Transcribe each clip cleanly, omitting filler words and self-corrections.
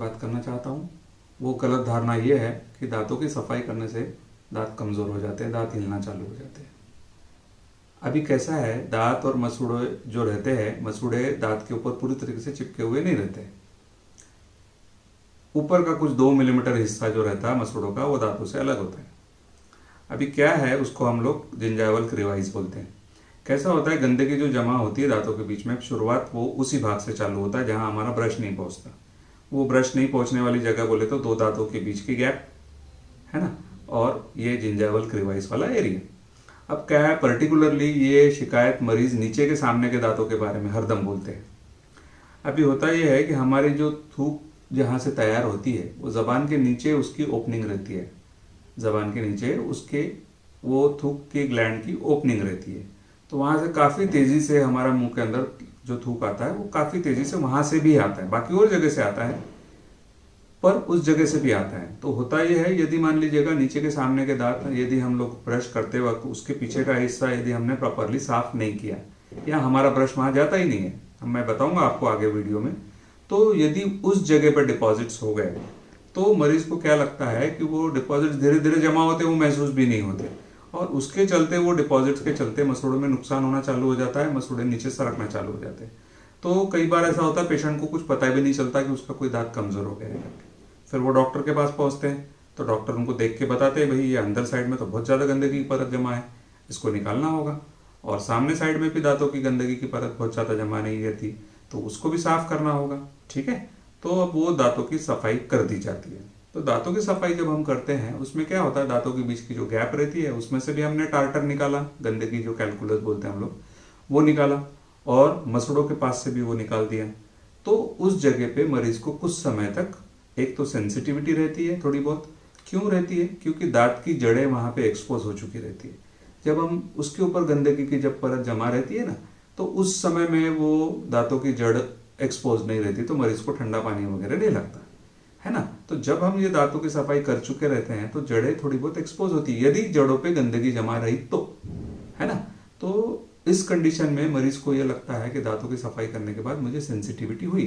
बात करना चाहता हूँ। वो गलत धारणा ये है कि दांतों की सफाई करने से दांत कमज़ोर हो जाते हैं, दांत हिलना चालू हो जाते हैं। अभी कैसा है, दांत और मसूड़े जो रहते हैं, मसूड़े दांत के ऊपर पूरी तरीके से चिपके हुए नहीं रहते। ऊपर का कुछ 2 मिलीमीटर हिस्सा जो रहता है मसूड़ों का, वो दांतों से अलग होता है। अभी क्या है, उसको हम लोग जिंजाइवल क्रीवाइस बोलते हैं। कैसा होता है, गंदगी जो जमा होती है दांतों के बीच में, शुरुआत वो उसी भाग से चालू होता है जहां हमारा ब्रश नहीं पहुंचता। वो ब्रश नहीं पहुंचने वाली जगह बोले तो 2 दांतों के बीच की गैप है ना, और ये जिंजाइवल क्रीवाइस वाला एरिया। अब क्या है, पर्टिकुलरली ये शिकायत मरीज नीचे के सामने के दांतों के बारे में हरदम बोलते हैं। अभी होता यह है कि हमारी जो थूक जहां से तैयार होती है, वो जबान के नीचे उसकी ओपनिंग रहती है। जबान के नीचे उसके वो थूक की ग्लैंड की ओपनिंग रहती है, तो वहां से काफी तेजी से हमारा मुंह के अंदर जो थूक आता है वो काफी तेजी से वहां से भी आता है। बाकी और जगह से आता है, पर उस जगह से भी आता है। तो होता यह है, यदि मान लीजिएगा नीचे के सामने के दांत, यदि हम लोग ब्रश करते वक्त उसके पीछे का हिस्सा यदि हमने प्रॉपरली साफ नहीं किया, या हमारा ब्रश वहां जाता ही नहीं है, मैं बताऊंगा आपको आगे वीडियो में, तो यदि उस जगह पर डिपॉजिट्स हो गए तो मरीज को क्या लगता है कि वो डिपॉजिट्स धीरे धीरे जमा होते, वो महसूस भी नहीं होते, और उसके चलते वो डिपॉजिट्स के चलते मसूड़ों में नुकसान होना चालू हो जाता है, मसूड़े नीचे सरकना चालू हो जाते हैं। तो कई बार ऐसा होता है, पेशेंट को कुछ पता भी नहीं चलता कि उसका कोई दांत कमजोर हो गया है। फिर वो डॉक्टर के पास पहुंचते हैं, तो डॉक्टर उनको देख के बताते हैं, भाई ये अंदर साइड में तो बहुत ज्यादा गंदगी की परत जमा है, इसको निकालना होगा। और सामने साइड में भी दांतों की गंदगी की परत बहुत ज्यादा जमा नहीं रहती, तो उसको भी साफ करना होगा। ठीक है, तो अब वो दांतों की सफाई कर दी जाती है। तो दांतों की सफाई जब हम करते हैं, उसमें क्या होता है, दांतों के बीच की जो गैप रहती है उसमें से भी हमने टार्टर निकाला, गंदगी जो कैलकुलस बोलते हैं हम लोग, वो निकाला, और मसूड़ों के पास से भी वो निकाल दिया। तो उस जगह पे मरीज को कुछ समय तक एक तो सेंसिटिविटी रहती है थोड़ी बहुत। क्यों रहती है? क्योंकि दांत की जड़ें वहां पे एक्सपोज हो चुकी रहती है। जब हम उसके ऊपर गंदगी की जब परत जमा रहती है ना, तो उस समय में वो दांतों की जड़ एक्सपोज नहीं रहती, तो मरीज को ठंडा पानी वगैरह नहीं लगता है ना। तो जब हम ये दांतों की सफाई कर चुके रहते हैं तो जड़ें थोड़ी बहुत एक्सपोज होती है, यदि जड़ों पे गंदगी जमा रही तो, है ना। तो इस कंडीशन में मरीज को ये लगता है कि दांतों की सफाई करने के बाद मुझे सेंसिटिविटी हुई।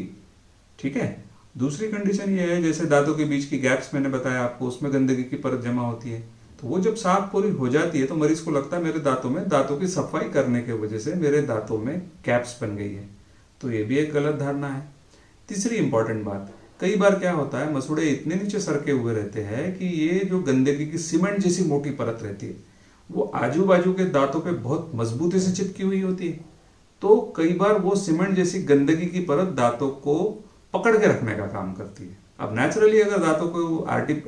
ठीक है, दूसरी कंडीशन ये है, जैसे दांतों के बीच की गैप्स मैंने बताया आपको, उसमें गंदगी की परत जमा होती है, तो वो जब साफ पूरी हो जाती है तो मरीज को लगता है मेरे दांतों में, दांतों की सफाई करने की वजह से मेरे दांतों में गैप्स बन गई है। तो ये भी एक गलत धारणा है। तीसरी इंपॉर्टेंट बात, कई बार क्या होता है, मसूड़े इतने नीचे सरके हुए रहते हैं कि ये जो गंदगी की सीमेंट जैसी मोटी परत रहती है, वो आजू बाजू के दांतों पे बहुत मजबूती से चिपकी हुई होती है। तो कई बार वो सीमेंट जैसी गंदगी की परत दांतों को पकड़ के रखने का काम करती है। अब नेचुरली अगर दांतों को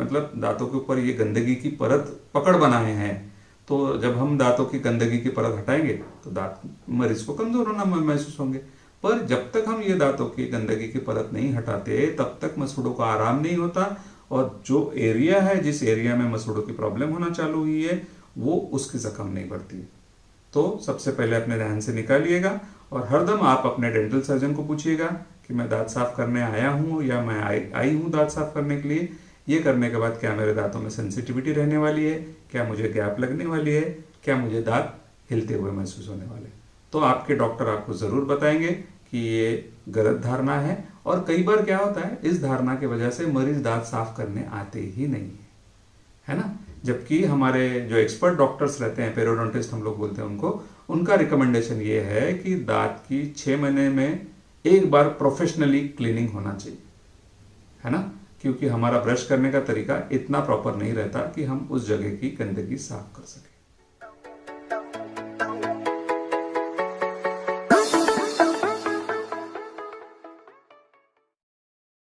मतलब दांतों के ऊपर ये गंदगी की परत पकड़ बनाए हैं, तो जब हम दांतों की गंदगी की परत हटाएंगे तो दांत मरीज को कमजोर होना महसूस होंगे। पर जब तक हम ये दांतों की गंदगी की परत नहीं हटाते, तब तक मसूड़ों को आराम नहीं होता, और जो एरिया है, जिस एरिया में मसूड़ों की प्रॉब्लम होना चालू हुई है, वो उसकी जख्म नहीं बढ़ती। तो सबसे पहले अपने ध्यान से निकालिएगा, और हरदम आप अपने डेंटल सर्जन को पूछिएगा कि मैं दांत साफ करने आया हूं या मैं आई हूं दांत साफ करने के लिए। ये करने के बाद क्या मेरे दांतों में सेंसिटिविटी रहने वाली है, क्या मुझे गैप लगने वाली है, क्या मुझे दांत हिलते हुए महसूस होने वाले। तो आपके डॉक्टर आपको जरूर बताएंगे कि ये गलत धारणा है। और कई बार क्या होता है, इस धारणा की वजह से मरीज दांत साफ करने आते ही नहीं है ना। जबकि हमारे जो एक्सपर्ट डॉक्टर्स रहते हैं, पेरोडोंटिस्ट हम लोग बोलते हैं उनको, उनका रिकमेंडेशन ये है कि दांत की 6 महीने में एक बार प्रोफेशनली क्लीनिंग होना चाहिए, है ना। क्योंकि हमारा ब्रश करने का तरीका इतना प्रॉपर नहीं रहता कि हम उस जगह की गंदगी साफ कर सकें।